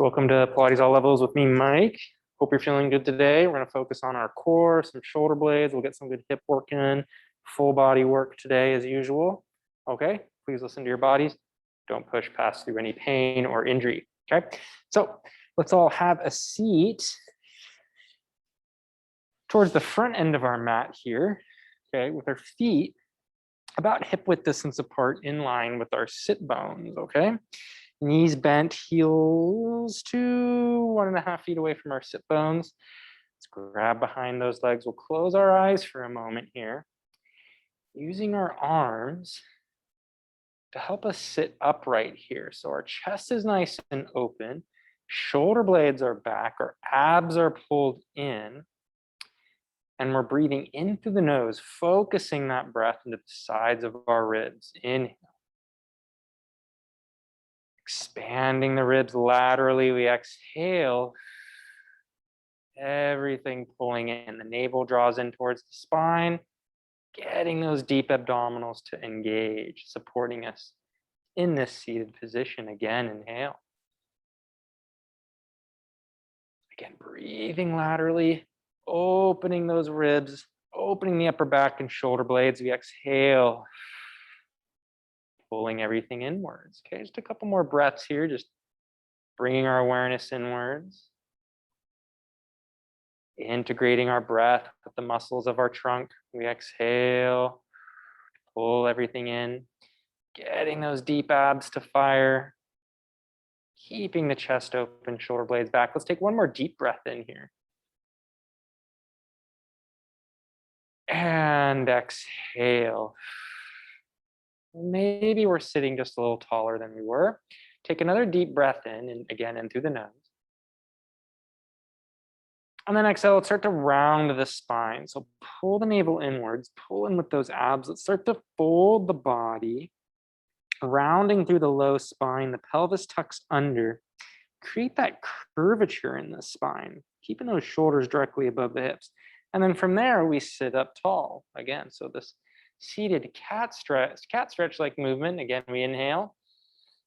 Welcome to Pilates All Levels with me, Mike. Hope you're feeling good today. We're going to focus on our core, some shoulder blades. We'll get some good hip work in, full body work today as usual. Okay, please listen to your bodies. Don't push past through any pain or injury. Okay, so let's all have a seat towards the front end of our mat here. Okay, with our feet about hip width distance apart in line with our sit bones. Okay. Knees bent, heels to 1.5 feet away from our sit bones. Let's grab behind those legs. We'll close our eyes for a moment here, using our arms to help us sit upright here. So our chest is nice and open, shoulder blades are back, our abs are pulled in, and we're breathing in through the nose, focusing that breath into the sides of our ribs. Inhale. Expanding the ribs laterally, we exhale. Everything pulling in. The navel draws in towards the spine, getting those deep abdominals to engage, supporting us in this seated position. Again, inhale. Again, breathing laterally, opening those ribs, opening the upper back and shoulder blades. We exhale. Pulling everything inwards. Okay, just a couple more breaths here, just bringing our awareness inwards. Integrating our breath with the muscles of our trunk. We exhale, pull everything in, getting those deep abs to fire, keeping the chest open, shoulder blades back. Let's take one more deep breath in here. And exhale. Maybe we're sitting just a little taller than we were. Take another deep breath in, and again, in through the nose. And then exhale, let's start to round the spine. So pull the navel inwards, pull in with those abs. Let's start to fold the body, rounding through the low spine. The pelvis tucks under. Create that curvature in the spine, keeping those shoulders directly above the hips. And then from there, we sit up tall again. So this seated cat stretch like movement. Again, we inhale,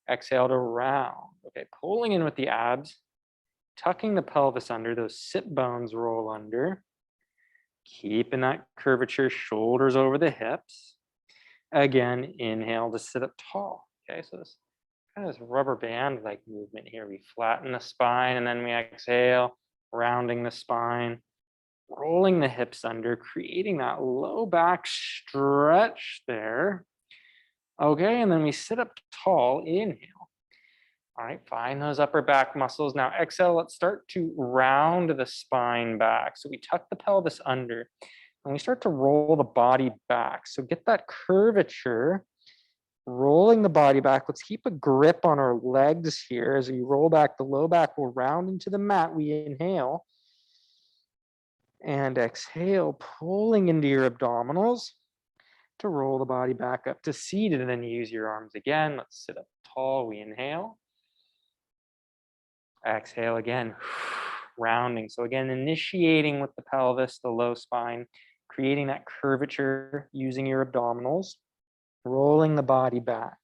exhale to round. Okay, pulling in with the abs, tucking the pelvis under, those sit bones roll under, keeping that curvature, shoulders over the hips. Again, inhale to sit up tall. Okay, so this kind of this rubber band like movement here. We flatten the spine and then we exhale, rounding the spine. Rolling the hips under, creating that low back stretch there. Okay, and then we sit up tall, inhale. All right, find those upper back muscles. Now exhale, let's start to round the spine back. So we tuck the pelvis under and we start to roll the body back. So get that curvature, rolling the body back. Let's keep a grip on our legs here. As we roll back, the low back will round into the mat. We inhale. And exhale, pulling into your abdominals to roll the body back up to seated, and then use your arms again. Let's sit up tall. We inhale. Exhale again, rounding. So again, initiating with the pelvis, the low spine, creating that curvature using your abdominals, rolling the body back.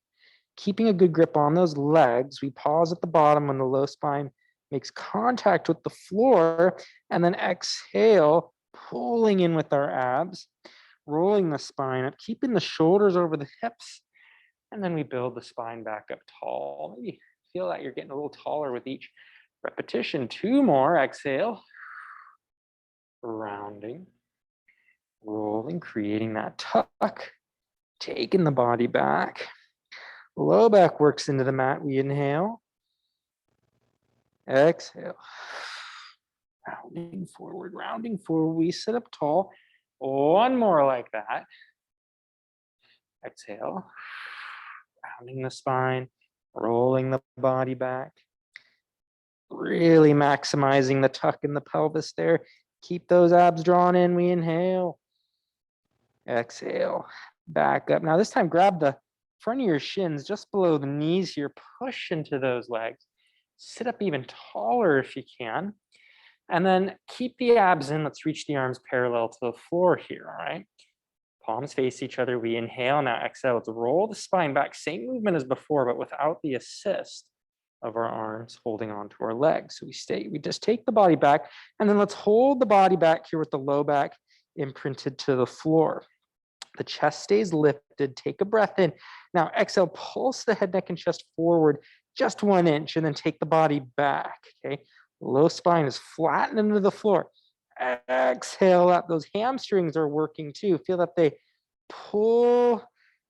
Keeping a good grip on those legs. We pause at the bottom when the low spine makes contact with the floor, and then exhale, pulling in with our abs, rolling the spine up, keeping the shoulders over the hips, and then we build the spine back up tall. Maybe feel that you're getting a little taller with each repetition. 2 more, exhale, rounding, rolling, creating that tuck, taking the body back. Low back works into the mat, we inhale. Exhale, rounding forward, we sit up tall. 1 more like that. Exhale, rounding the spine, rolling the body back. Really maximizing the tuck in the pelvis there. Keep those abs drawn in, we inhale. Exhale, back up. Now this time grab the front of your shins just below the knees here, push into those legs. Sit up even taller if you can. And then keep the abs in. Let's reach the arms parallel to the floor here, all right? Palms face each other. We inhale. Now exhale. Let's roll the spine back. Same movement as before, but without the assist. of our arms holding onto our legs. So we just take the body back, and then let's hold the body back here with the low back imprinted to the floor. The chest stays lifted. Take a breath in. Now exhale, pulse the head, neck, and chest forward just 1 inch, and then take the body back, okay? Low spine is flattened into the floor. Exhale up. Those hamstrings are working too. Feel that they pull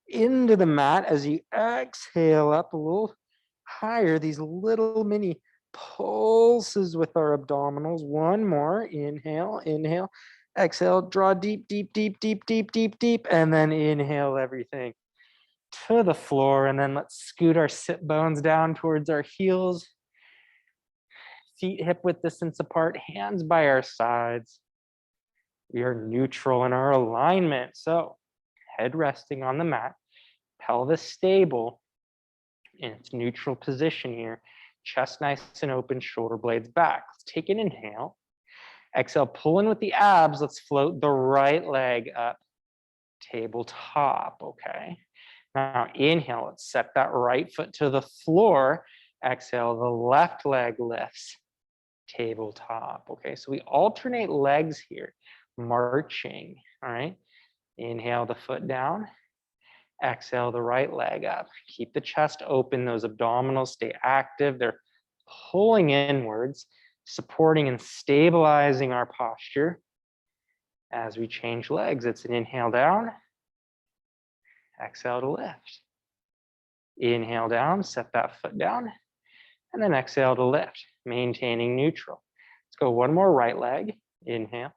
into the mat as you exhale up a little higher. These little mini pulses with our abdominals. One more. Inhale, inhale. Exhale, draw deep, deep, deep, deep, deep, deep, deep, and then inhale everything to the floor. And then let's scoot our sit bones down towards our heels. Feet hip width distance apart, hands by our sides. We are neutral in our alignment. So head resting on the mat, pelvis stable in its neutral position here. Chest nice and open, shoulder blades back. Let's take an inhale. Exhale, pull in with the abs. Let's float the right leg up, tabletop, okay? Now inhale, let's set that right foot to the floor. Exhale, the left leg lifts, tabletop, okay? So we alternate legs here, marching, all right? Inhale the foot down. Exhale the right leg up. Keep the chest open. Those abdominals stay active. They're pulling inwards, supporting and stabilizing our posture. As we change legs, it's an inhale down. Exhale to lift. Inhale down, set that foot down. And then exhale to lift, maintaining neutral. Let's go one more right leg. Inhale.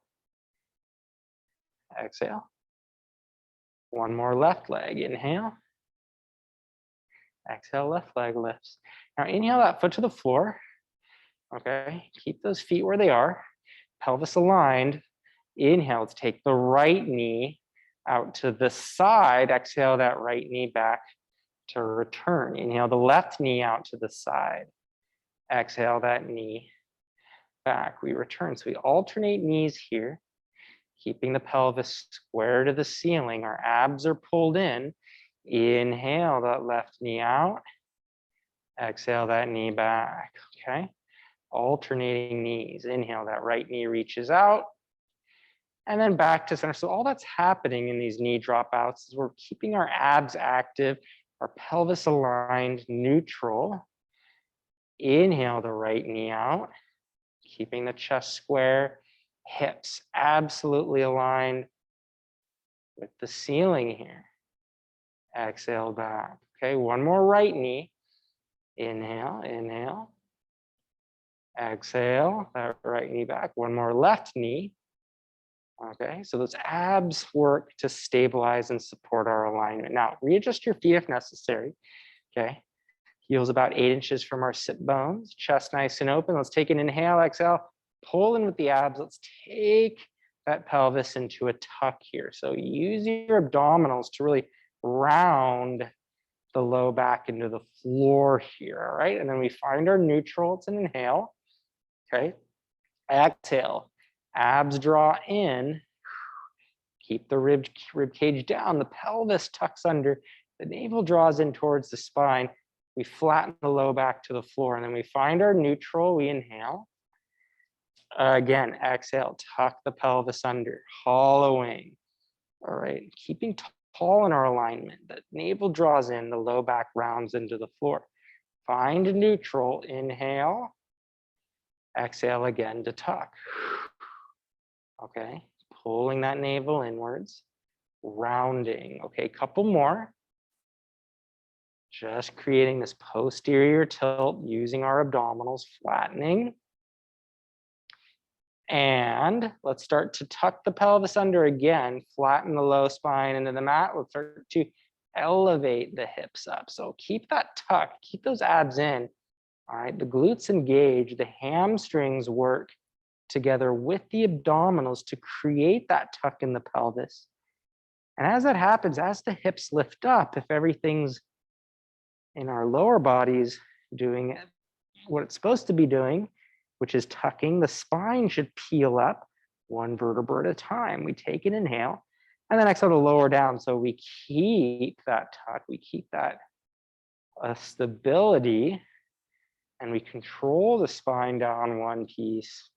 Exhale. One more left leg. Inhale. Exhale, left leg lifts. Now inhale that foot to the floor. Okay, keep those feet where they are. Pelvis aligned. Inhale to take the right knee out to the side. Exhale that right knee back to return. Inhale the left knee out to the side. Exhale that knee back. We return. So we alternate knees here, keeping the pelvis square to the ceiling. Our abs are pulled in. Inhale that left knee out. Exhale that knee back, okay? Alternating knees. Inhale, that right knee reaches out. And then back to center. So all that's happening in these knee dropouts is we're keeping our abs active, our pelvis aligned, neutral. Inhale the right knee out, keeping the chest square, hips absolutely aligned with the ceiling here. Exhale back. Okay, one more right knee. Inhale, inhale. Exhale, that right knee back. One more left knee. Okay, so those abs work to stabilize and support our alignment. Now, readjust your feet if necessary. Okay, heels about 8 inches from our sit bones, chest nice and open. Let's take an inhale, exhale, pull in with the abs. Let's take that pelvis into a tuck here. So use your abdominals to really round the low back into the floor here, all right? And then we find our neutral, it's an inhale, okay? Exhale, abs draw in, keep the rib cage down, the pelvis tucks under, the navel draws in towards the spine. We flatten the low back to the floor, and then we find our neutral, we inhale. Again, exhale, tuck the pelvis under, hollowing. All right, keeping tall in our alignment. The navel draws in, the low back rounds into the floor. Find neutral, inhale. Exhale again to tuck. Okay, pulling that navel inwards, rounding. Okay, couple more. Just creating this posterior tilt using our abdominals, flattening. And let's start to tuck the pelvis under again, flatten the low spine into the mat. Let's start to elevate the hips up. So keep that tuck, keep those abs in. All right, the glutes engage, the hamstrings work together with the abdominals to create that tuck in the pelvis. And as that happens, as the hips lift up, if everything's in our lower bodies doing what it's supposed to be doing, which is tucking, the spine should peel up one vertebra at a time. We take an inhale and then exhale to lower down. So we keep that tuck, we keep that stability And we control the spine down one piece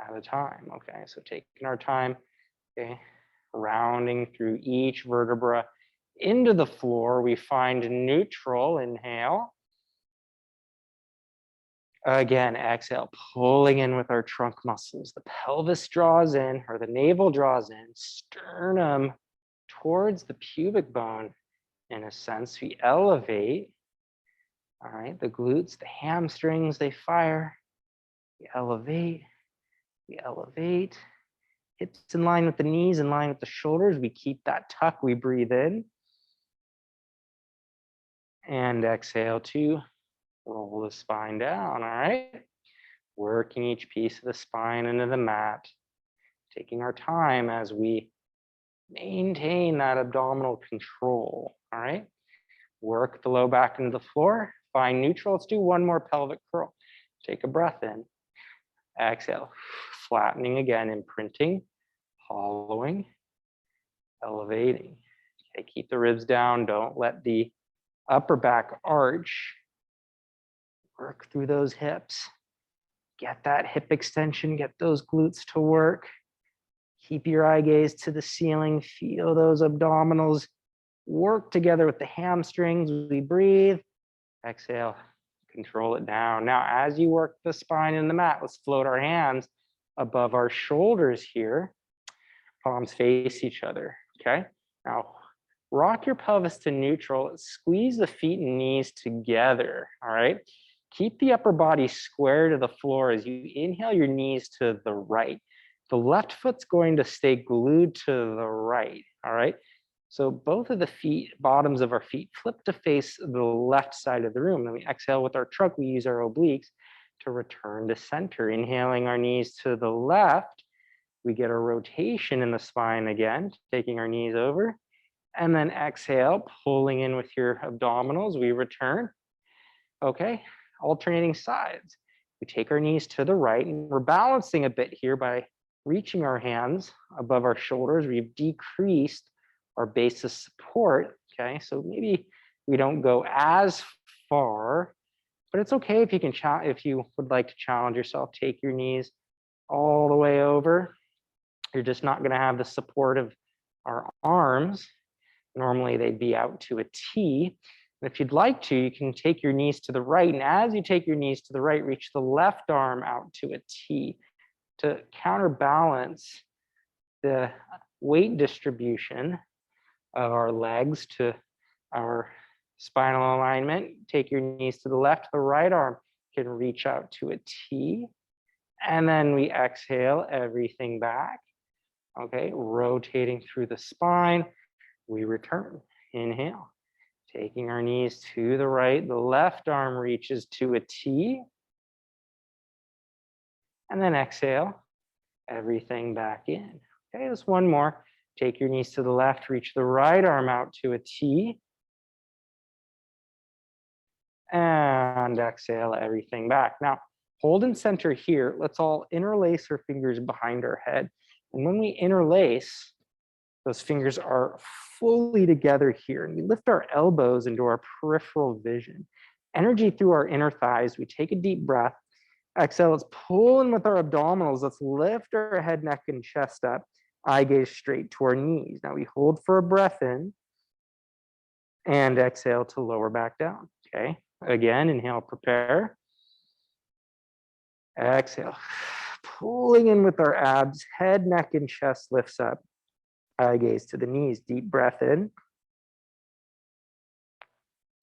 at a time. Okay, so taking our time, okay, rounding through each vertebra into the floor. We find neutral, inhale. Again, exhale, pulling in with our trunk muscles. The pelvis draws in, or the navel draws in, sternum towards the pubic bone. In a sense, we elevate. All right, the glutes, the hamstrings, they fire. We elevate, we elevate. Hips in line with the knees, in line with the shoulders. We keep that tuck, we breathe in. And exhale to roll the spine down, all right? Working each piece of the spine into the mat. Taking our time as we maintain that abdominal control, all right? Work the low back into the floor. Find neutral. Let's do one more pelvic curl. Take a breath in. Exhale. Flattening again, imprinting, hollowing, elevating. Okay, keep the ribs down. Don't let the upper back arch. Work through those hips. Get that hip extension. Get those glutes to work. Keep your eye gaze to the ceiling. Feel those abdominals work together with the hamstrings. We breathe. Exhale. Control it down. Now, as you work the spine in the mat, let's float our hands above our shoulders here. Palms face each other. Okay. Now, rock your pelvis to neutral. Squeeze the feet and knees together. All right. Keep the upper body square to the floor as you inhale your knees to the right. The left foot's going to stay glued to the right. All right. So both of the feet, bottoms of our feet, flip to face the left side of the room. Then we exhale with our trunk. We use our obliques to return to center. Inhaling our knees to the left. We get a rotation in the spine again, taking our knees over. And then exhale, pulling in with your abdominals. We return. Okay, alternating sides. We take our knees to the right, and we're balancing a bit here by reaching our hands above our shoulders. We've decreased our base of support. Okay, so maybe we don't go as far, but it's okay if you can if you would like to challenge yourself. Take your knees all the way over. You're just not going to have the support of our arms. Normally they'd be out to a T. And if you'd like to, you can take your knees to the right. And as you take your knees to the right, reach the left arm out to a T to counterbalance the weight distribution of our legs to our spinal alignment. Take your knees to the left. The right arm can reach out to a T. And then we exhale everything back. Okay, rotating through the spine. We return. Inhale. Taking our knees to the right. The left arm reaches to a T. And then exhale everything back in. Okay, just one more. Take your knees to the left, reach the right arm out to a T. And exhale everything back. Now, hold in center here. Let's all interlace our fingers behind our head. And when we interlace, those fingers are fully together here. And we lift our elbows into our peripheral vision. Energy through our inner thighs. We take a deep breath. Exhale, let's pull in with our abdominals. Let's lift our head, neck, and chest up. Eye gaze straight to our knees. Now we hold for a breath in and exhale to lower back down. Okay, again, inhale, prepare. Exhale, pulling in with our abs, head, neck, and chest lifts up. Eye gaze to the knees, deep breath in.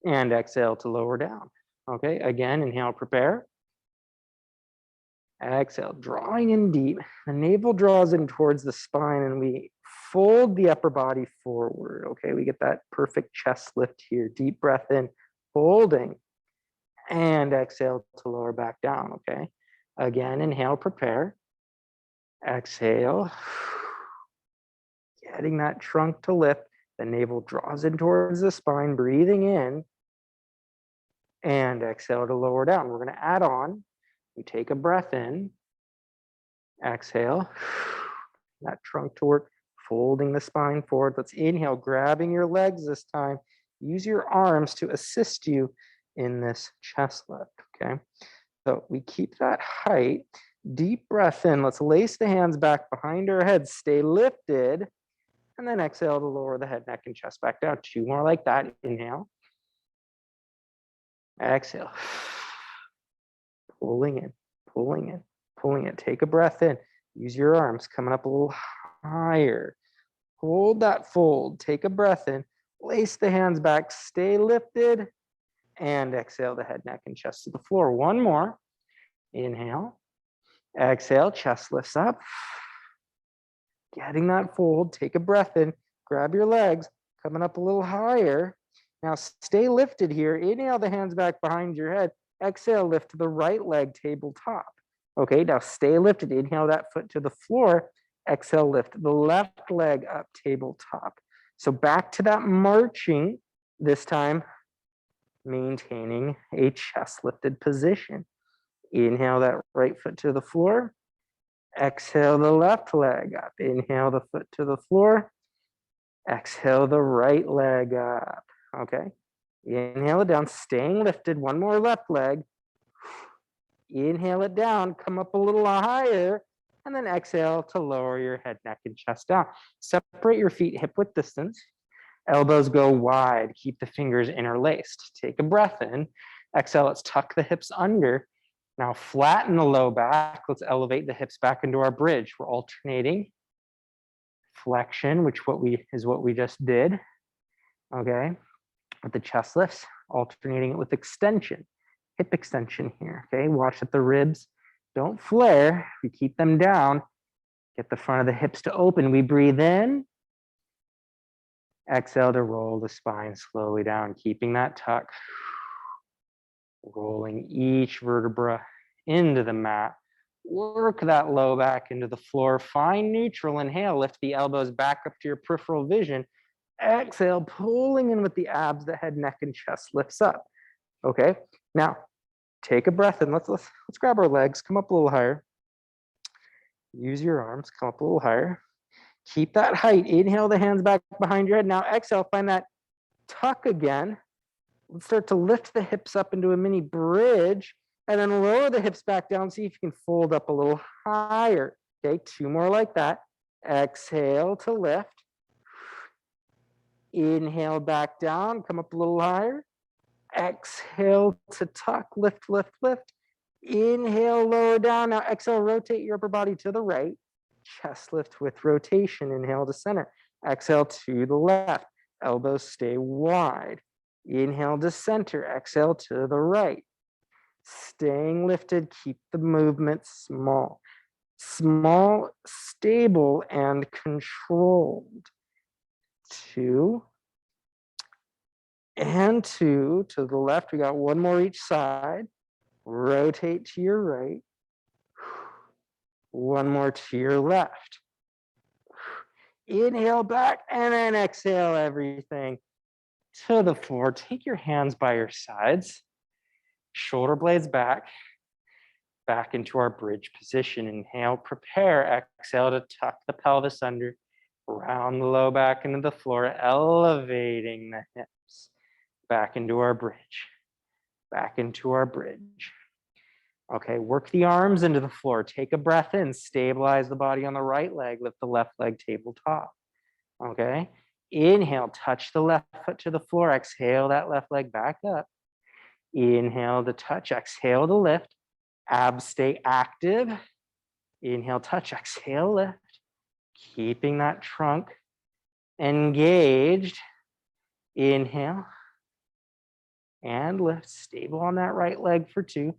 And exhale to lower down. Okay, again, inhale, prepare. Exhale, drawing in deep. The navel draws in towards the spine and we fold the upper body forward. Okay, we get that perfect chest lift here. Deep breath in, holding. And exhale to lower back down, okay? Again, inhale, prepare. Exhale. Getting that trunk to lift. The navel draws in towards the spine, breathing in. And exhale to lower down. We're going to add on. We take a breath in. Exhale. That trunk to work, folding the spine forward. Let's inhale, grabbing your legs this time. Use your arms to assist you in this chest lift, okay? So we keep that height, deep breath in. Let's lace the hands back behind our head, stay lifted, and then exhale to lower the head, neck, and chest back down. 2 more like that. Inhale, exhale. Pulling in, pulling in, pulling in. Take a breath in. Use your arms, coming up a little higher. Hold that fold. Take a breath in. Lace the hands back. Stay lifted. And exhale the head, neck, and chest to the floor. 1 more. Inhale. Exhale. Chest lifts up. Getting that fold. Take a breath in. Grab your legs. Coming up a little higher. Now stay lifted here. Inhale the hands back behind your head. Exhale, lift to the right leg, tabletop. Okay, now stay lifted. Inhale that foot to the floor. Exhale, lift the left leg up, tabletop. So back to that marching, this time maintaining a chest lifted position. Inhale that right foot to the floor. Exhale the left leg up. Inhale the foot to the floor. Exhale the right leg up. Okay. Inhale it down, staying lifted. 1 more left leg. Inhale it down, come up a little higher, and then exhale to lower your head, neck, and chest down. Separate your feet hip width distance. Elbows go wide. Keep the fingers interlaced. Take a breath in. Exhale, let's tuck the hips under. Now flatten the low back. Let's elevate the hips back into our bridge. We're alternating flexion, which is what we just did. Okay. With the chest lifts, alternating it with extension, hip extension here, okay? Watch that the ribs don't flare. We keep them down. Get the front of the hips to open. We breathe in. Exhale to roll the spine slowly down, keeping that tuck. Rolling each vertebra into the mat. Work that low back into the floor. Find neutral. Inhale, lift the elbows back up to your peripheral vision. Exhale, pulling in with the abs, the head, neck, and chest lifts up. Okay, now take a breath in. Let's grab our legs, come up a little higher. Use your arms, come up a little higher. Keep that height. Inhale the hands back behind your head. Now exhale, find that tuck again. Let's start to lift the hips up into a mini bridge and then lower the hips back down. See if you can fold up a little higher. Okay, 2 more like that. Exhale to lift. Inhale back down, come up a little higher. Exhale to tuck, lift, lift, lift. Inhale, lower down. Now exhale, rotate your upper body to the right. Chest lift with rotation. Inhale to center. Exhale to the left. Elbows stay wide. Inhale to center. Exhale to the right. Staying lifted, keep the movement small. Small, stable, and controlled. 2 and 2 to the left. We got 1 more each side. Rotate to your right. 1 more to your left. Inhale back and then exhale everything to the floor. Take your hands by your sides. Shoulder blades back into our bridge position. Inhale, prepare. Exhale to tuck the pelvis under. Round the low back into the floor, elevating the hips. Back into our bridge. Back into our bridge. Okay, work the arms into the floor. Take a breath in. Stabilize the body on the right leg. Lift the left leg tabletop. Okay, inhale, touch the left foot to the floor. Exhale that left leg back up. Inhale to touch. Exhale to lift. Abs stay active. Inhale, touch. Exhale, lift. Keeping that trunk engaged. Inhale and lift. Stable on that right leg for 2.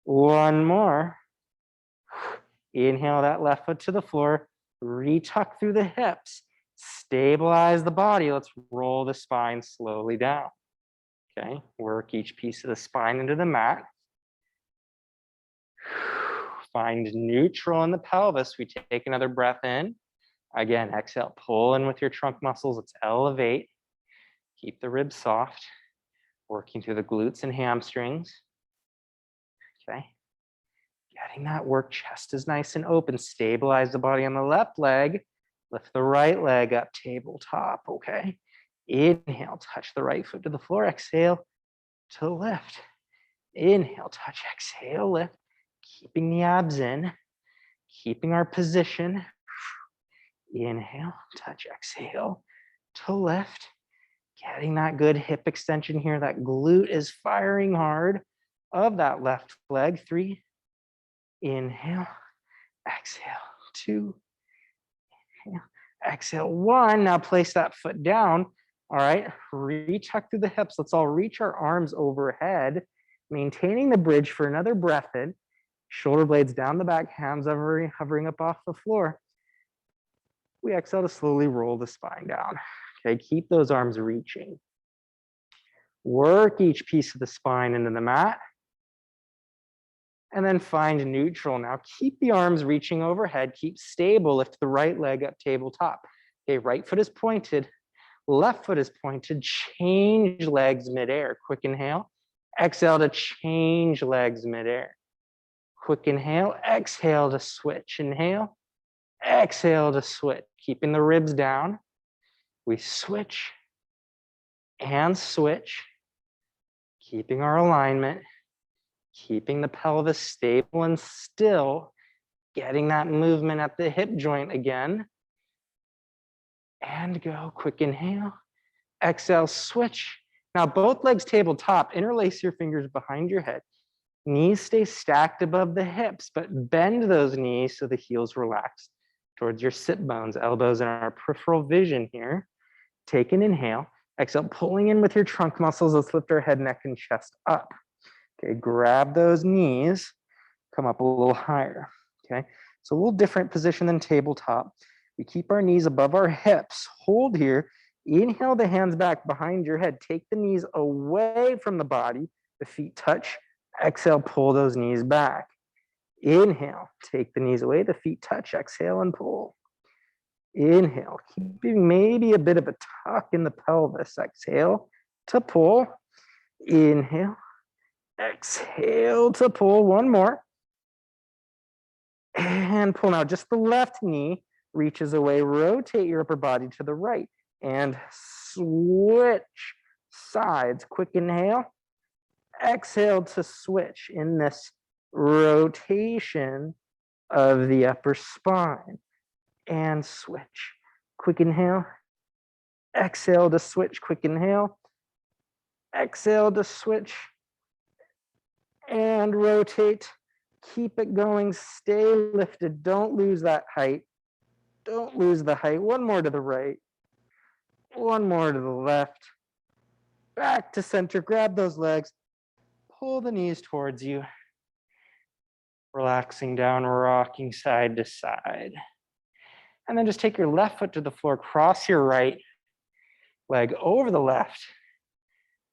1 more. Inhale that left foot to the floor. Retuck through the hips. Stabilize the body. Let's roll the spine slowly down. Okay, work each piece of the spine into the mat. Find neutral in the pelvis. We take another breath in. Again, exhale, pull in with your trunk muscles. Let's elevate. Keep the ribs soft. Working through the glutes and hamstrings. Okay. Getting that work. Chest is nice and open. Stabilize the body on the left leg. Lift the right leg up, tabletop. Okay. Inhale, touch the right foot to the floor. Exhale, to lift. Inhale, touch, exhale, lift. Keeping the abs in, keeping our position. Inhale, touch, exhale to lift. Getting that good hip extension here. That glute is firing hard of that left leg. 3, inhale, exhale, 2, inhale, exhale, 1. Now place that foot down. All right, reach up through the hips. Let's all reach our arms overhead, maintaining the bridge for another breath in. Shoulder blades down the back, hands hovering up off the floor. We exhale to slowly roll the spine down. Okay, keep those arms reaching. Work each piece of the spine into the mat. And then find neutral. Now keep the arms reaching overhead. Keep stable. Lift the right leg up tabletop. Okay, right foot is pointed. Left foot is pointed. Change legs midair. Quick inhale. Exhale to change legs midair. Quick inhale. Exhale to switch. Inhale. Exhale to switch. Keeping the ribs down. We switch and switch. Keeping our alignment. Keeping the pelvis stable and still. Getting that movement at the hip joint again. And go. Quick inhale. Exhale, switch. Now both legs tabletop. Interlace your fingers behind your head. Knees stay stacked above the hips, but bend those knees so the heels relax towards your sit bones, elbows in our peripheral vision here. Take an inhale. Exhale, pulling in with your trunk muscles. Let's lift our head, neck, and chest up. Okay, grab those knees. Come up a little higher. Okay, so a little different position than tabletop. We keep our knees above our hips. Hold here. Inhale the hands back behind your head. Take the knees away from the body. The feet touch. Exhale, pull those knees back. Inhale, take the knees away. The feet touch. Exhale and pull. Inhale, keeping maybe a bit of a tuck in the pelvis. Exhale to pull. Inhale. Exhale to pull. One more. And pull. Now just the left knee reaches away. Rotate your upper body to the right. And switch sides. Quick inhale. Exhale to switch in this rotation of the upper spine. And switch. Quick inhale. Exhale to switch. Quick inhale. Exhale to switch. And rotate. Keep it going. Stay lifted. Don't lose that height. Don't lose the height. One more to the right. One more to the left. Back to center. Grab those legs. Pull the knees towards you. Relaxing down, rocking side to side. And then just take your left foot to the floor. Cross your right leg over the left.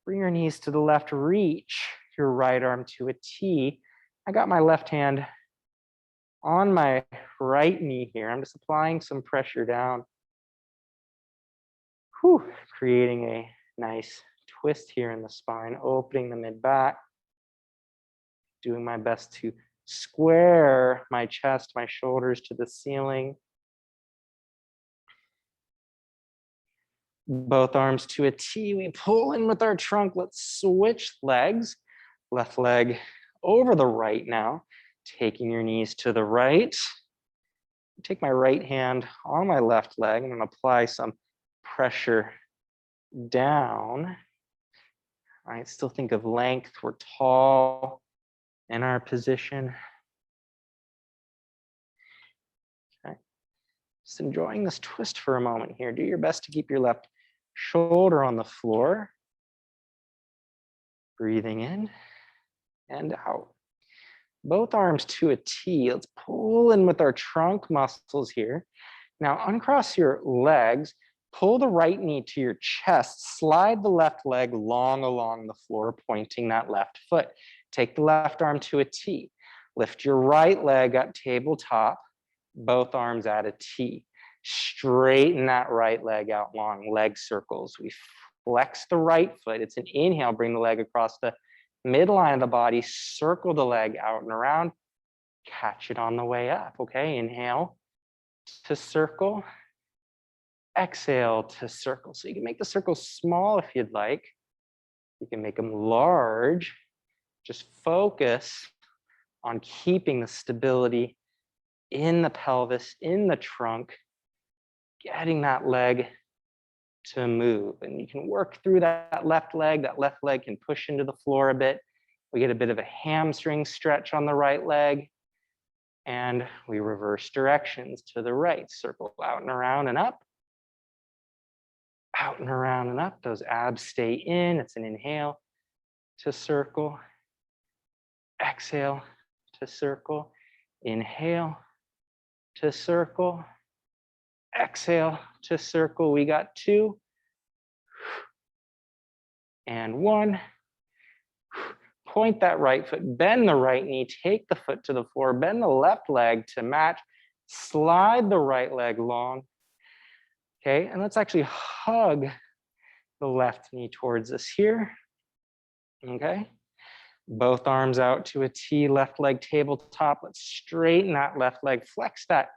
Bring your knees to the left. Reach your right arm to a T. I got my left hand on my right knee here. I'm just applying some pressure down. Whew. Creating a nice twist here in the spine, opening the mid-back. Doing my best to square my chest, my shoulders to the ceiling. Both arms to a T. We pull in with our trunk. Let's switch legs. Left leg over the right now. Taking your knees to the right. Take my right hand on my left leg. I'm going to apply some pressure down. All right, still think of length. We're tall in our position. Okay. Just enjoying this twist for a moment here. Do your best to keep your left shoulder on the floor. Breathing in and out. Both arms to a T. Let's pull in with our trunk muscles here. Now uncross your legs. Pull the right knee to your chest. Slide the left leg long along the floor, pointing that left foot. Take the left arm to a T. Lift your right leg up tabletop. Both arms at a T. Straighten that right leg out long, leg circles. We flex the right foot. It's an inhale, bring the leg across the midline of the body, circle the leg out and around, catch it on the way up, okay? Inhale to circle, exhale to circle. So you can make the circle small if you'd like. You can make them large. Just focus on keeping the stability in the pelvis, in the trunk, getting that leg to move. And you can work through that left leg. That left leg can push into the floor a bit. We get a bit of a hamstring stretch on the right leg. And we reverse directions to the right. Circle out and around and up. Out and around and up. Those abs stay in. It's an inhale to circle. Exhale to circle. Inhale to circle. Exhale to circle. We got 2. And 1. Point that right foot, bend the right knee, take the foot to the floor, bend the left leg to match, slide the right leg long. Okay, and let's actually hug the left knee towards us here. Okay, both arms out to a T, left leg tabletop. Let's straighten that left leg, flex that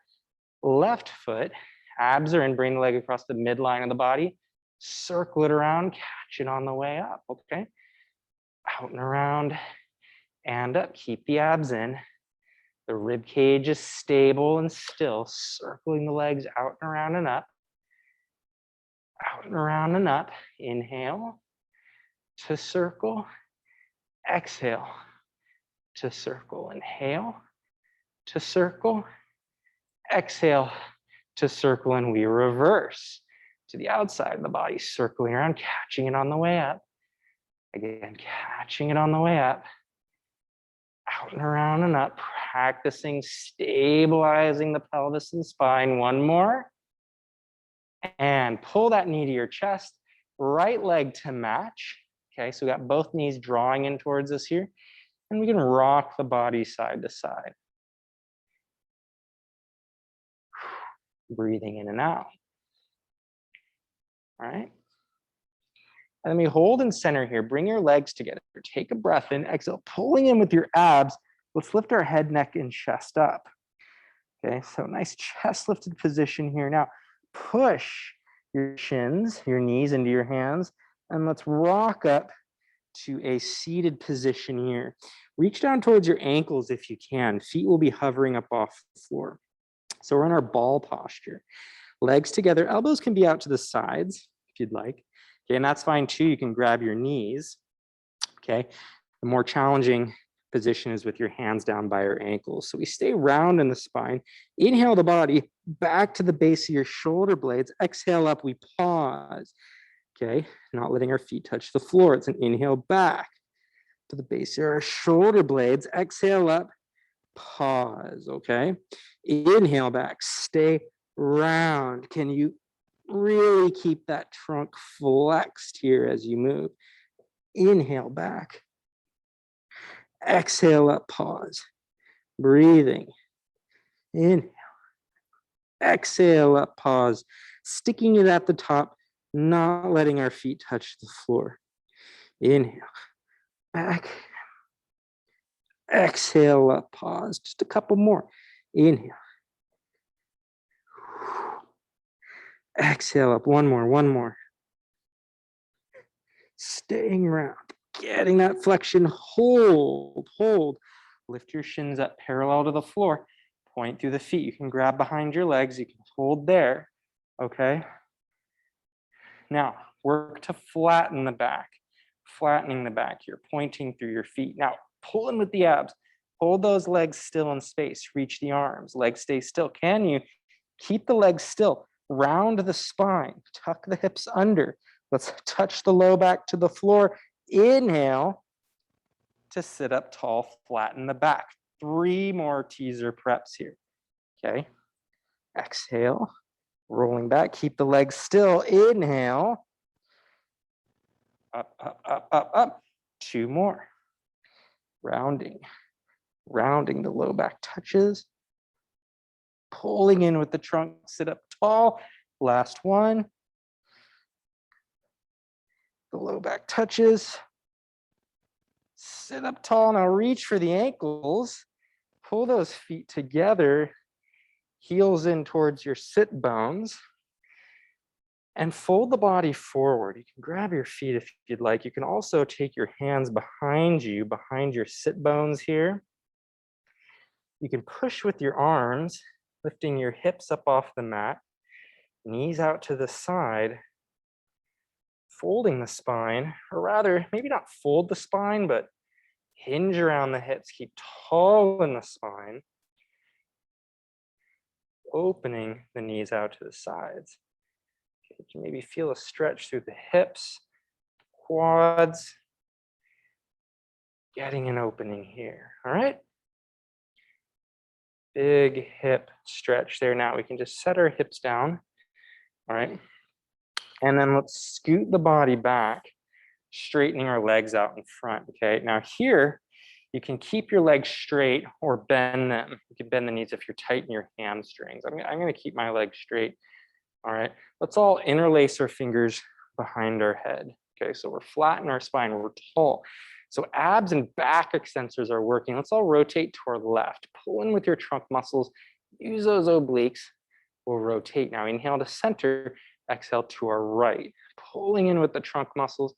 left foot. Abs are in, bring the leg across the midline of the body. Circle it around, catch it on the way up, okay? Out and around and up. Keep the abs in. The rib cage is stable and still, circling the legs out and around and up. Out and around and up. Inhale to circle. Exhale to circle. Inhale to circle. Exhale to circle, and we reverse to the outside of the body, circling around, catching it on the way up. Again, catching it on the way up. Out and around and up, practicing stabilizing the pelvis and spine. One more. And pull that knee to your chest, right leg to match. Okay, so we got both knees drawing in towards us here. And we can rock the body side to side. Breathing in and out. All right. And then we hold in center here. Bring your legs together. Take a breath in, exhale, pulling in with your abs. Let's lift our head, neck, and chest up. Okay, so nice chest lifted position here. Now, push your shins, your knees into your hands, and let's rock up to a seated position here. Reach down towards your ankles if you can. Feet will be hovering up off the floor. So we're in our ball posture. Legs together, elbows can be out to the sides if you'd like. Okay, and that's fine too. You can grab your knees. Okay, the more challenging position is with your hands down by your ankles. So we stay round in the spine. Inhale the body back to the base of your shoulder blades. Exhale up, we pause. Okay, not letting our feet touch the floor. It's an inhale back to the base of our shoulder blades. Exhale up, pause. Okay, inhale back, stay round. Can you really keep that trunk flexed here as you move? Inhale back. Exhale up, pause. Breathing. Inhale. Exhale up, pause. Sticking it at the top, not letting our feet touch the floor. Inhale. Back. Exhale up, pause. Just a couple more. Inhale. Exhale up, one more. Staying round, getting that flexion, hold. Lift your shins up parallel to the floor, point through the feet. You can grab behind your legs, you can hold there, okay? Now, work to flatten the back, flattening the back. You're pointing through your feet. Now, pull in with the abs. Hold those legs still in space, reach the arms, legs stay still. Can you keep the legs still? Round the spine, tuck the hips under. Let's touch the low back to the floor. Inhale to sit up tall, flatten the back. 3 more teaser preps here. Okay. Exhale, rolling back, keep the legs still. Inhale. Up. 2 more. Rounding the low back touches. Pulling in with the trunk, sit up tall. Last one. The low back touches. Sit up tall. Now reach for the ankles. Pull those feet together. Heels in towards your sit bones. And fold the body forward. You can grab your feet if you'd like. You can also take your hands behind you, behind your sit bones here. You can push with your arms, lifting your hips up off the mat, knees out to the side, folding the spine, or rather, maybe not fold the spine, but hinge around the hips, keep tall in the spine, opening the knees out to the sides. Okay, you can maybe feel a stretch through the hips, quads, getting an opening here, all right? Big hip stretch there. Now we can just set our hips down, all right? And then let's scoot the body back, straightening our legs out in front, okay? Now here, you can keep your legs straight or bend them. You can bend the knees if you're tight in your hamstrings. I'm gonna keep my legs straight, all right? Let's all interlace our fingers behind our head, okay? So we're flat in our spine, we're tall. So abs and back extensors are working. Let's all rotate to our left. Pull in with your trunk muscles, use those obliques. We'll rotate now. Inhale to center, exhale to our right. Pulling in with the trunk muscles,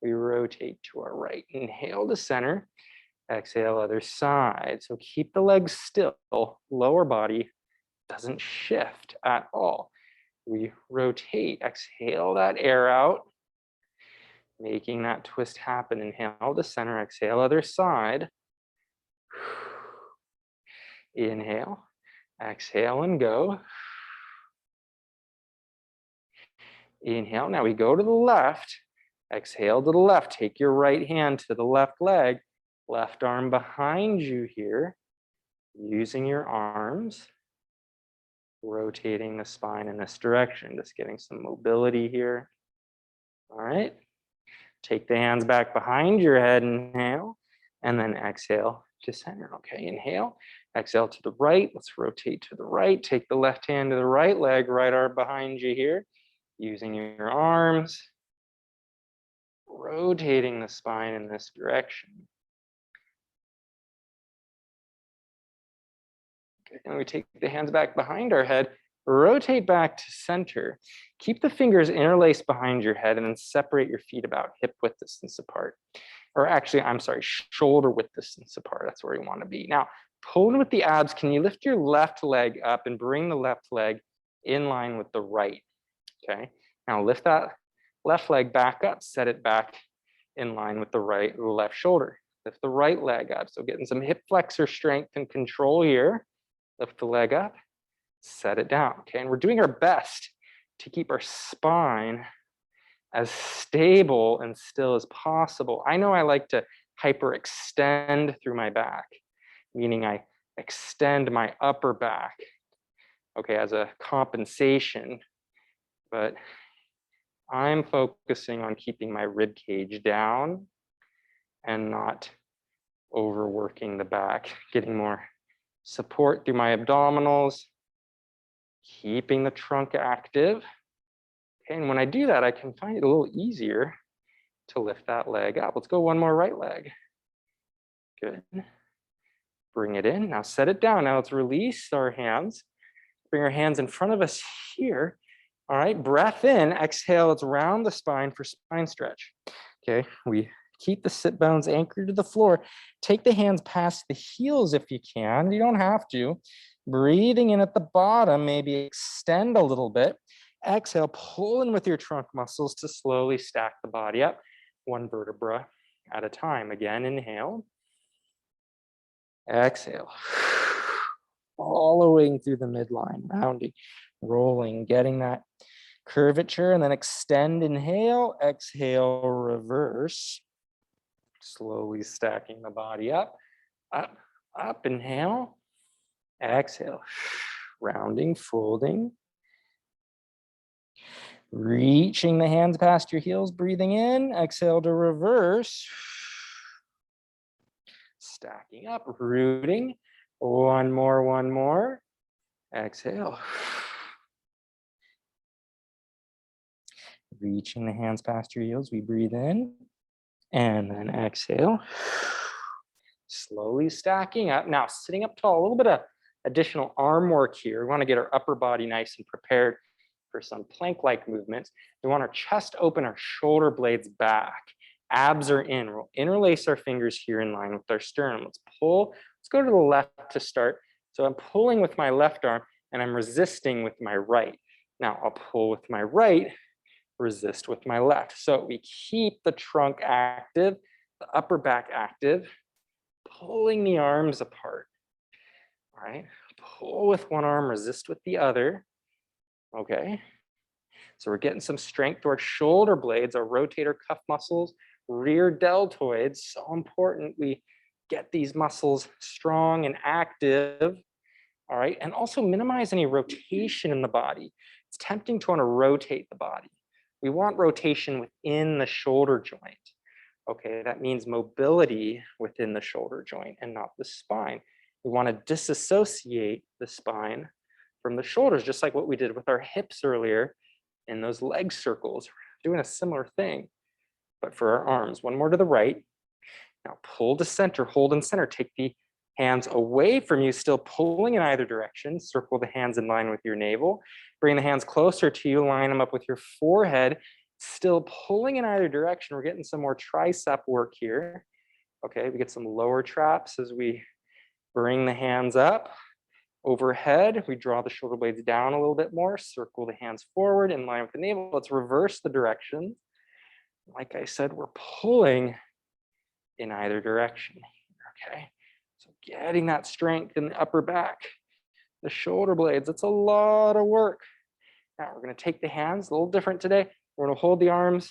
we rotate to our right. Inhale to center, exhale other side. So keep the legs still, lower body doesn't shift at all. We rotate, exhale that air out, making that twist happen. Inhale to center, exhale other side. Inhale, exhale and go. Inhale, now we go to the left. Exhale to the left, take your right hand to the left leg, left arm behind you here, using your arms, rotating the spine in this direction, just getting some mobility here. All right, take the hands back behind your head, inhale, and then exhale to center. Okay, inhale, exhale to the right, let's rotate to the right, take the left hand to the right leg, right arm behind you here, using your arms, rotating the spine in this direction. Okay, and we take the hands back behind our head, rotate back to center. Keep the fingers interlaced behind your head and then separate your feet about hip width distance apart. Or actually, I'm sorry, shoulder width distance apart. That's where you want to be. Now, pulling with the abs, can you lift your left leg up and bring the left leg in line with the right? Okay, now lift that left leg back up, set it back in line with the right left shoulder. Lift the right leg up. So getting some hip flexor strength and control here. Lift the leg up, set it down. Okay, and we're doing our best to keep our spine as stable and still as possible. I know I like to hyperextend through my back, meaning I extend my upper back, okay, as a compensation, but I'm focusing on keeping my rib cage down and not overworking the back, getting more support through my abdominals, keeping the trunk active. Okay, and when I do that, I can find it a little easier to lift that leg up. Let's go one more right leg. Good. Bring it in. Now set it down. Now let's release our hands. Bring our hands in front of us here. All right, breath in, exhale. Let's round the spine for spine stretch. Okay, we keep the sit bones anchored to the floor. Take the hands past the heels if you can. You don't have to. Breathing in at the bottom, maybe extend a little bit. Exhale, pull in with your trunk muscles to slowly stack the body up, one vertebra at a time. Again, inhale. Exhale. Following through the midline, rounding, rolling, getting that curvature, and then extend, inhale, exhale, reverse. Slowly stacking the body up, up, inhale, exhale, rounding, folding. Reaching the hands past your heels, breathing in, exhale to reverse. Stacking up, rooting. One more. Exhale. Reaching the hands past your heels, we breathe in and then exhale. Slowly stacking up. Now sitting up tall, a little bit of additional arm work here. We want to get our upper body nice and prepared for some plank-like movements. We want our chest open, our shoulder blades back. Abs are in. We'll interlace our fingers here in line with our sternum. Let's pull. Let's go to the left to start. So I'm pulling with my left arm and I'm resisting with my right. Now I'll pull with my right, resist with my left. So we keep the trunk active, the upper back active, pulling the arms apart. All right, pull with one arm, resist with the other. Okay, so we're getting some strength to our shoulder blades, our rotator cuff muscles, rear deltoids. So important we get these muscles strong and active. All right, and also minimize any rotation in the body. It's tempting to want to rotate the body. We want rotation within the shoulder joint. Okay, that means mobility within the shoulder joint and not the spine. We want to disassociate the spine from the shoulders, just like what we did with our hips earlier in those leg circles. We're doing a similar thing, but for our arms. One more to the right. Now pull to center, hold in center. Take the hands away from you, still pulling in either direction. Circle the hands in line with your navel. Bring the hands closer to you, line them up with your forehead. Still pulling in either direction. We're getting some more tricep work here. Okay, we get some lower traps as we bring the hands up. Overhead, we draw the shoulder blades down a little bit more, circle the hands forward in line with the navel. Let's reverse the direction. Like I said, we're pulling in either direction. Okay, so getting that strength in the upper back, the shoulder blades, it's a lot of work. Now we're gonna take the hands, a little different today. We're gonna hold the arms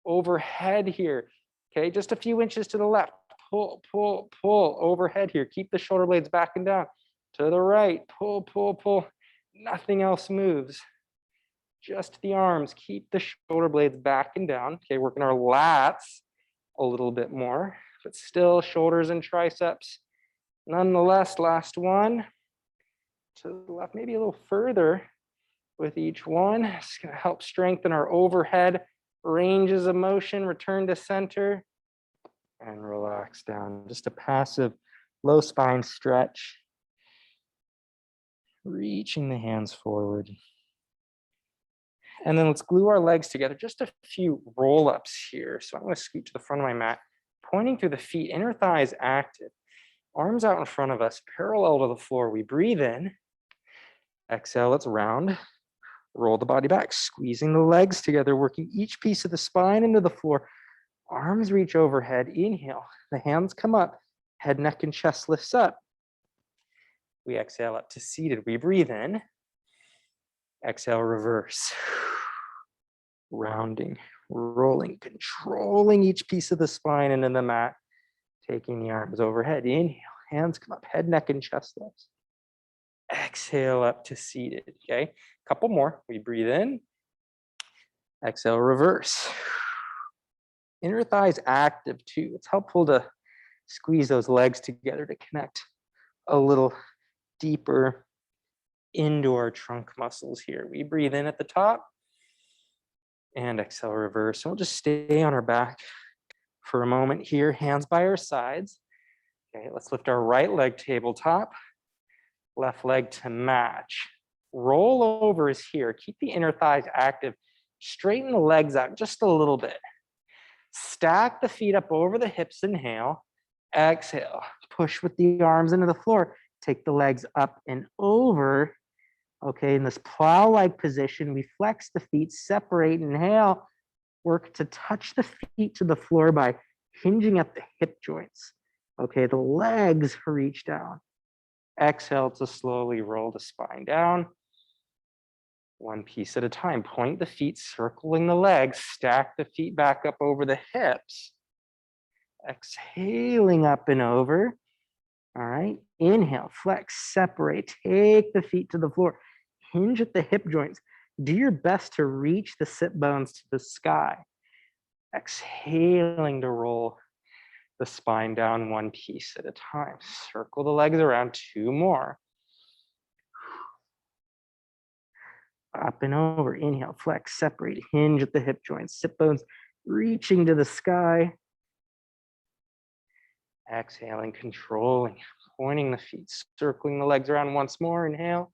overhead here. Okay, just a few inches to the left. Pull, pull, pull overhead here. Keep the shoulder blades back and down. To the right, pull, pull, pull. Nothing else moves. Just the arms. Keep the shoulder blades back and down. Okay, working our lats a little bit more, but still shoulders and triceps. Nonetheless, last one. To the left, maybe a little further with each one. It's gonna help strengthen our overhead ranges of motion. Return to center and relax down. Just a passive low spine stretch. Reaching the hands forward. And then let's glue our legs together. Just a few roll-ups here. So I'm going to scoot to the front of my mat, pointing through the feet, inner thighs active. Arms out in front of us, parallel to the floor. We breathe in. Exhale, let's round. Roll the body back, squeezing the legs together, working each piece of the spine into the floor. Arms reach overhead. Inhale. The hands come up. Head, neck, and chest lifts up. We exhale up to seated. We breathe in. Exhale, reverse. Rounding, rolling, controlling each piece of the spine into the mat. Taking the arms overhead. Inhale, hands come up, head, neck, and chest lifts. Exhale up to seated, okay? Couple more. We breathe in. Exhale, reverse. Inner thighs active too. It's helpful to squeeze those legs together to connect a little deeper into our trunk muscles here. We breathe in at the top and exhale, reverse. And we'll just stay on our back for a moment here, hands by our sides. Okay, let's lift our right leg tabletop, left leg to match. Roll over is here. Keep the inner thighs active. Straighten the legs out just a little bit. Stack the feet up over the hips, inhale. Exhale, push with the arms into the floor. Take the legs up and over. Okay, in this plow-like position, we flex the feet, separate, inhale. Work to touch the feet to the floor by hinging at the hip joints. Okay, the legs reach down. Exhale to slowly roll the spine down. One piece at a time. Point the feet, circling the legs. Stack the feet back up over the hips. Exhaling up and over. All right, inhale, flex, separate, take the feet to the floor. Hinge at the hip joints. Do your best to reach the sit bones to the sky. Exhaling to roll the spine down one piece at a time. Circle the legs around, two more. Up and over, inhale, flex, separate, hinge at the hip joints, sit bones reaching to the sky. Exhaling, controlling, pointing the feet, circling the legs around once more, inhale.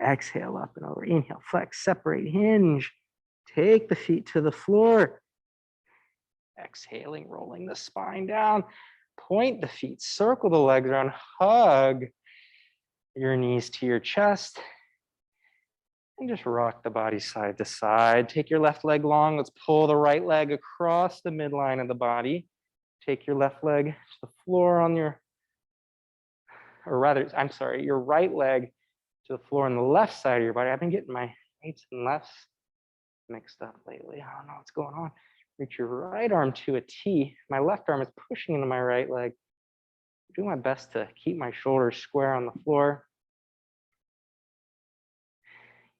Exhale up and over. Inhale, flex, separate, hinge. Take the feet to the floor. Exhaling, rolling the spine down. Point the feet, circle the legs around, hug your knees to your chest. And just rock the body side to side. Take your left leg long. Let's pull the right leg across the midline of the body. Take your left leg to the floor on your, or rather, I'm sorry, your right leg to the floor on the left side of your body. I've been getting my rights and lefts mixed up lately. I don't know what's going on. Reach your right arm to a T. My left arm is pushing into my right leg. Do my best to keep my shoulders square on the floor.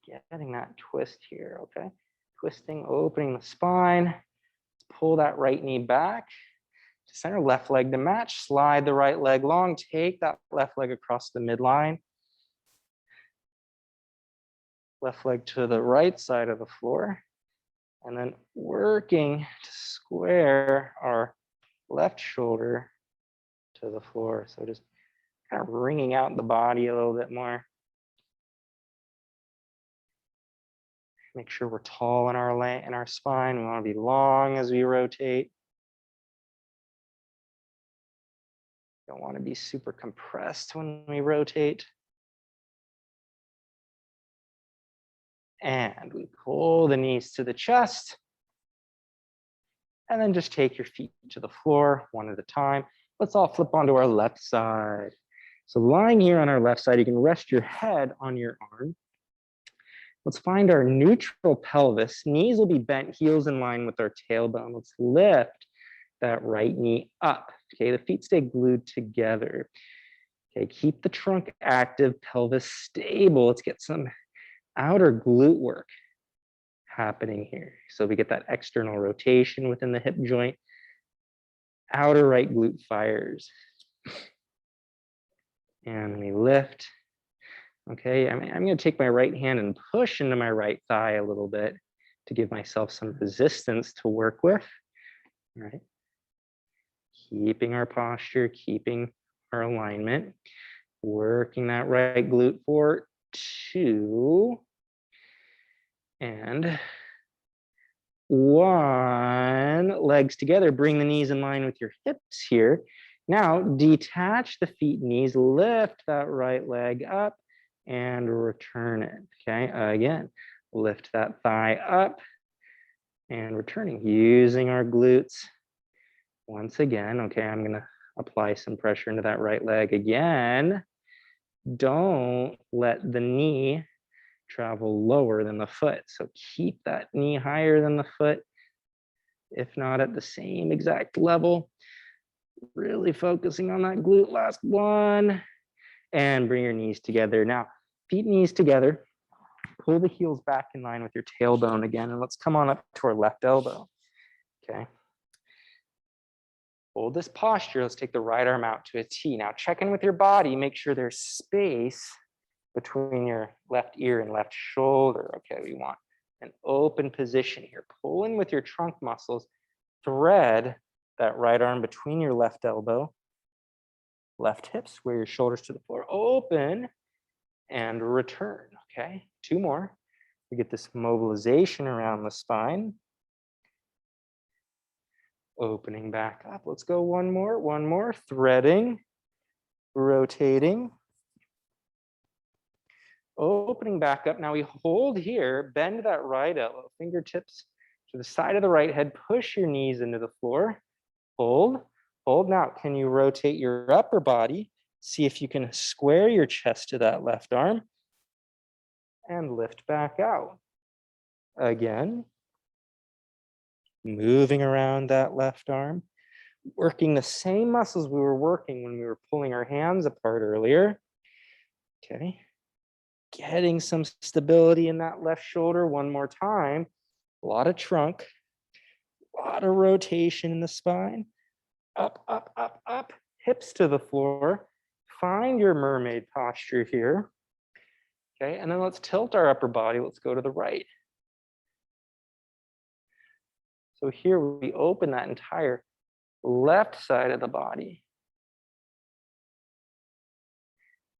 Getting that twist here, okay? Twisting, opening the spine. Let's pull that right knee back to center, left leg to match. Slide the right leg long. Take that left leg across the midline. Left leg to the right side of the floor. And then working to square our left shoulder to the floor. So just kind of wringing out the body a little bit more. Make sure we're tall in our spine. We want to be long as we rotate. Don't want to be super compressed when we rotate. And we pull the knees to the chest. And then just take your feet to the floor one at a time. Let's all flip onto our left side. So lying here on our left side, you can rest your head on your arm. Let's find our neutral pelvis. Knees will be bent, heels in line with our tailbone. Let's lift that right knee up. Okay, the feet stay glued together. Okay, keep the trunk active, pelvis stable. Let's get some outer glute work happening here. So we get that external rotation within the hip joint. Outer right glute fires. And we lift. Okay, I'm going to take my right hand and push into my right thigh a little bit to give myself some resistance to work with. All right. Keeping our posture, keeping our alignment, working that right glute for 2 and 1. Legs together, bring the knees in line with your hips here. Now detach the feet, knees, lift that right leg up and return it. Okay, again, lift that thigh up and returning, using our glutes. Once again, okay, I'm gonna apply some pressure into that right leg again. Don't let the knee travel lower than the foot. So keep that knee higher than the foot, if not at the same exact level. Really focusing on that glute. Last one. And bring your knees together. Now, feet, knees together. Pull the heels back in line with your tailbone again. And let's come on up to our left elbow. Okay. Hold this posture. Let's take the right arm out to a T. Now check in with your body. Make sure there's space between your left ear and left shoulder. Okay, we want an open position here. Pull in with your trunk muscles. Thread that right arm between your left elbow, left hip, square your shoulders to the floor. Open and return. Okay, 2 more. We get this mobilization around the spine. Opening back up. Let's go one more. Threading, rotating, opening back up. Now we hold here, bend that right elbow, fingertips to the side of the right head, push your knees into the floor, hold. Now, can you rotate your upper body? See if you can square your chest to that left arm and lift back out. Again, moving around that left arm, working the same muscles we were working when we were pulling our hands apart earlier. Okay, getting some stability in that left shoulder one more time. A lot of trunk, a lot of rotation in the spine. Up, up, up, up, hips to the floor. Find your mermaid posture here. Okay, and then let's tilt our upper body. Let's go to the right. So here we open that entire left side of the body.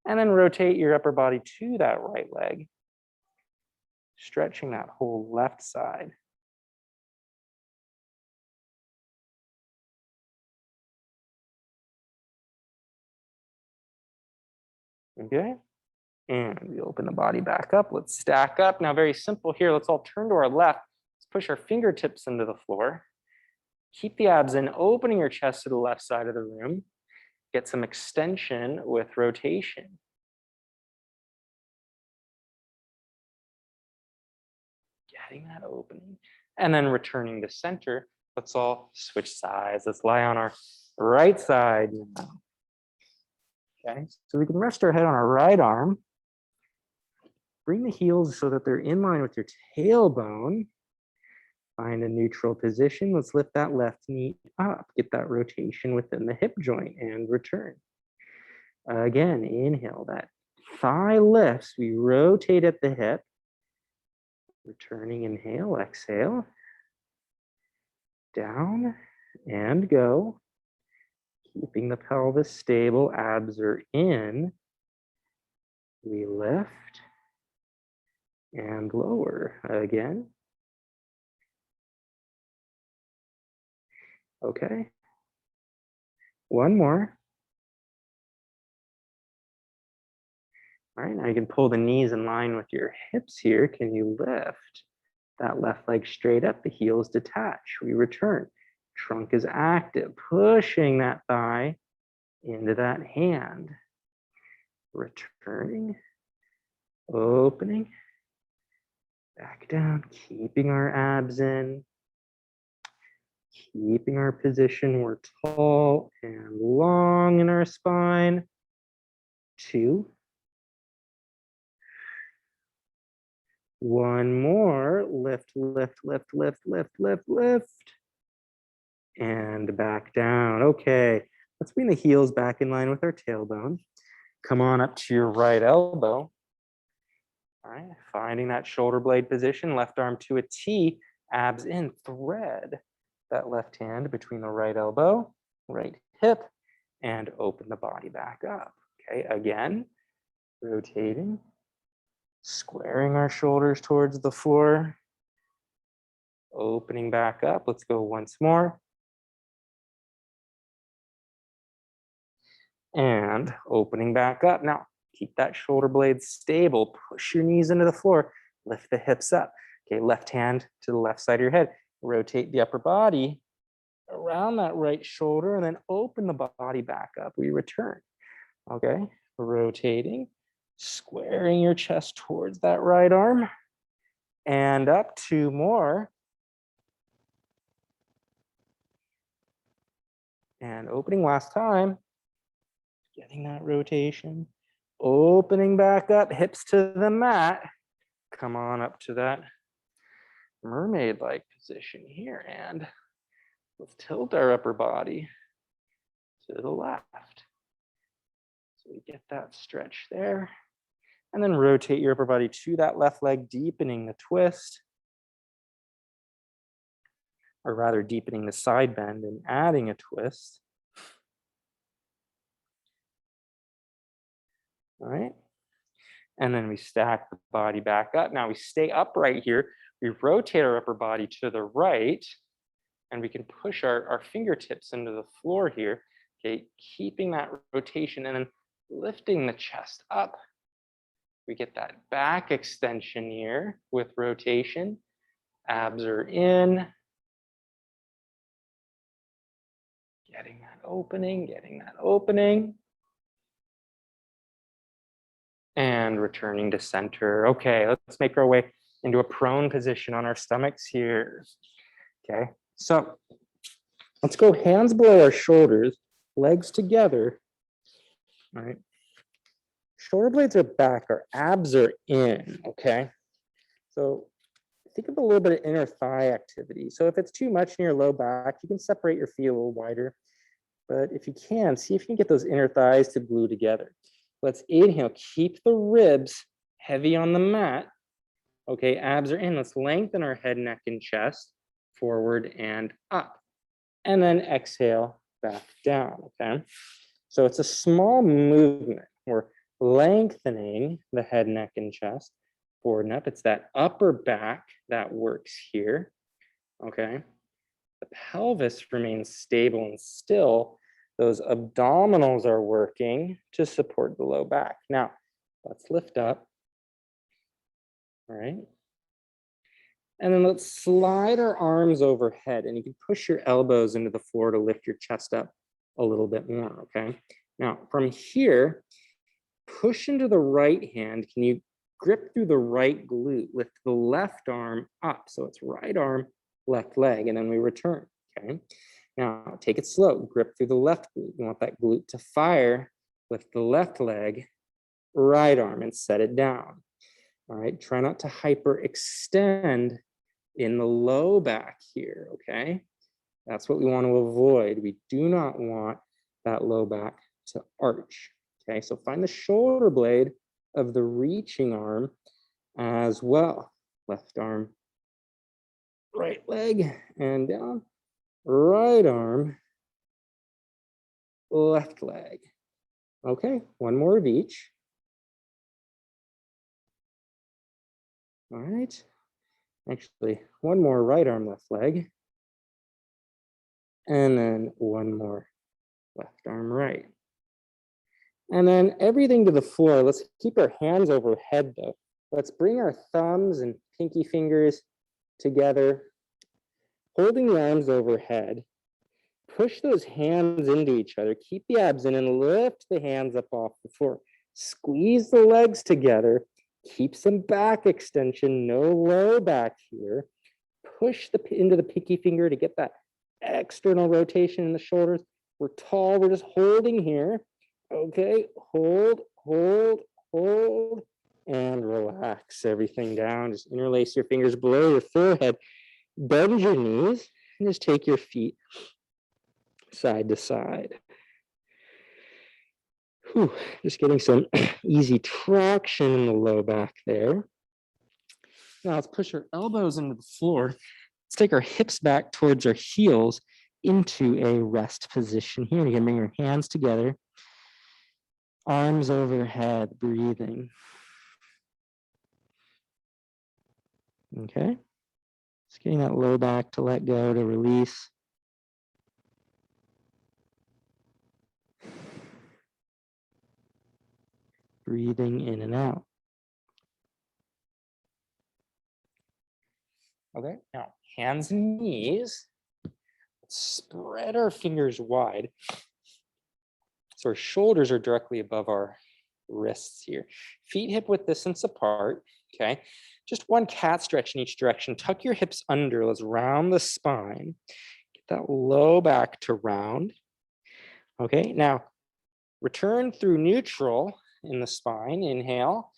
And then rotate your upper body to that right leg, stretching that whole left side. Okay, and we open the body back up. Let's stack up. Now, very simple here. Let's all turn to our left. Let's push our fingertips into the floor. Keep the abs in, opening your chest to the left side of the room. Get some extension with rotation. Getting that opening. And then returning to center. Let's all switch sides. Let's lie on our right side now. Okay, so we can rest our head on our right arm. Bring the heels so that they're in line with your tailbone. Find a neutral position. Let's lift that left knee up. Get that rotation within the hip joint and return. Again, inhale, that thigh lifts. We rotate at the hip. Returning, inhale, exhale. Down and go. Keeping the pelvis stable, abs are in. We lift and lower again. Okay. One more. All right, now you can pull the knees in line with your hips here. Can you lift that left leg straight up? The heels detach. We return. Trunk is active, pushing that thigh into that hand. Returning, opening, back down, keeping our abs in, keeping our position. We're tall and long in our spine. 2. 1 more. Lift, lift, lift, lift, lift, lift, lift. And back down. Okay, let's bring the heels back in line with our tailbone. Come on up to your right elbow. All right, finding that shoulder blade position, left arm to a T, abs in, thread that left hand between the right elbow, right hip, and open the body back up. Okay, again, rotating, squaring our shoulders towards the floor, opening back up. Let's go once more. And opening back up. Now, keep that shoulder blade stable. Push your knees into the floor. Lift the hips up. Okay, left hand to the left side of your head. Rotate the upper body around that right shoulder and then open the body back up. We return. Okay, rotating, squaring your chest towards that right arm. And up, 2 more. And opening last time. Getting that rotation, opening back up, hips to the mat. Come on up to that mermaid-like position here. And let's tilt our upper body to the left. So we get that stretch there. And then rotate your upper body to that left leg, deepening the twist. Or rather, deepening the side bend and adding a twist. All right. And then we stack the body back up. Now we stay upright here. We rotate our upper body to the right, and we can push our fingertips into the floor here. Okay, keeping that rotation and then lifting the chest up. We get that back extension here with rotation. Abs are in. Getting that opening, getting that opening. And returning to center. Okay, let's make our way into a prone position on our stomachs here. Okay, so let's go hands below our shoulders, legs together. All right. Shoulder blades are back, our abs are in, okay? So think of a little bit of inner thigh activity. So if it's too much in your low back, you can separate your feet a little wider. But if you can, see if you can get those inner thighs to glue together. Let's inhale, keep the ribs heavy on the mat. Okay, abs are in. Let's lengthen our head, neck, and chest forward and up. And then exhale, back down, okay? So it's a small movement. We're lengthening the head, neck, and chest forward and up. It's that upper back that works here, okay? The pelvis remains stable and still. Those abdominals are working to support the low back. Now, let's lift up, all right? And then let's slide our arms overhead, and you can push your elbows into the floor to lift your chest up a little bit more, okay? Now, from here, push into the right hand. Can you grip through the right glute? Lift the left arm up. So it's right arm, left leg, and then we return, okay? Now, take it slow. Grip through the left glute. You want that glute to fire. Lift the left leg, right arm, and set it down. All right, try not to hyperextend in the low back here, okay? That's what we want to avoid. We do not want that low back to arch, okay? So find the shoulder blade of the reaching arm as well. Left arm, right leg, and down. Right arm, left leg. Okay, one more of each. All right. Actually, one more right arm, left leg. And then one more left arm, right. And then everything to the floor. Let's keep our hands overhead though. Let's bring our thumbs and pinky fingers together, holding the arms overhead. Push those hands into each other. Keep the abs in and lift the hands up off the floor. Squeeze the legs together. Keep some back extension, no low back here. Push into the pinky finger to get that external rotation in the shoulders. We're tall, we're just holding here. Okay, hold, hold, hold, and relax everything down. Just interlace your fingers below your forehead. Bend your knees and just take your feet side to side. Whew, just getting some easy traction in the low back there. Now let's push our elbows into the floor. Let's take our hips back towards our heels into a rest position here. You can bring your hands together, arms overhead, breathing. Okay, just getting that low back to let go, to release. Breathing in and out. Okay, now hands and knees. Spread our fingers wide so our shoulders are directly above our wrists here. Feet hip width distance apart, okay? Just one cat stretch in each direction. Tuck your hips under. Let's round the spine. Get that low back to round. Okay, now return through neutral in the spine. Inhale.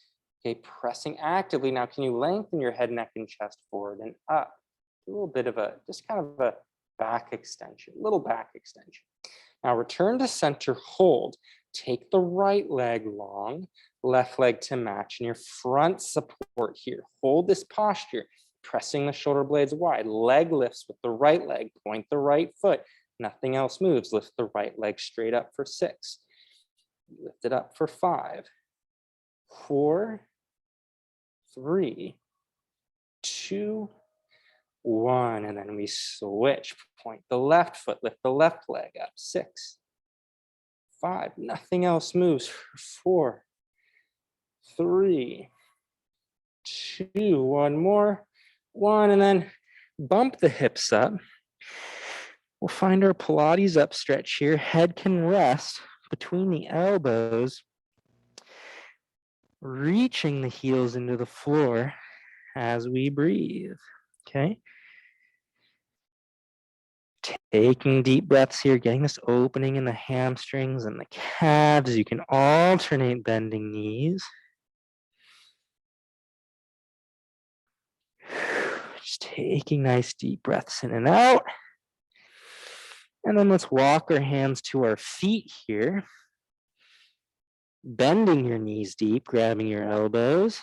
Okay, pressing actively. Now, can you lengthen your head, neck, and chest forward and up? A little bit of a, just kind of a back extension, little back extension. Now return to center, hold. Take the right leg long, left leg to match, and your front support here. Hold this posture, pressing the shoulder blades wide. Leg lifts with the right leg, point the right foot. Nothing else moves. Lift the right leg straight up for 6. Lift it up for 5, 4, 3, 2, 1, and then we switch. Point the left foot, lift the left leg up. 6, 5, nothing else moves. 4, 3, 2, one more, 1, and then bump the hips up. We'll find our Pilates up stretch here. Head can rest between the elbows, reaching the heels into the floor as we breathe, okay? Taking deep breaths here, getting this opening in the hamstrings and the calves. You can alternate bending knees. Just taking nice deep breaths in and out. And then let's walk our hands to our feet here. Bending your knees deep, grabbing your elbows.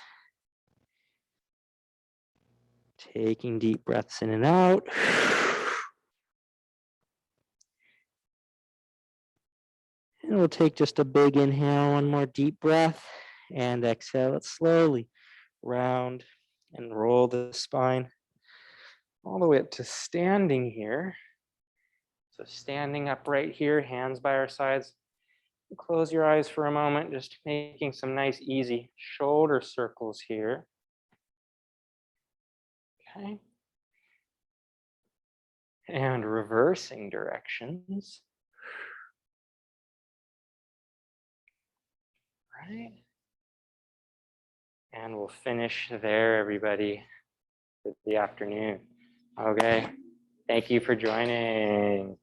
Taking deep breaths in and out. And we'll take just a big inhale, one more deep breath, and exhale it slowly. Round and roll the spine all the way up to standing here. So standing up right here, hands by our sides. Close your eyes for a moment, just making some nice easy shoulder circles here. Okay. And reversing directions. Right. And we'll finish there, everybody, for the afternoon. Okay. Thank you for joining.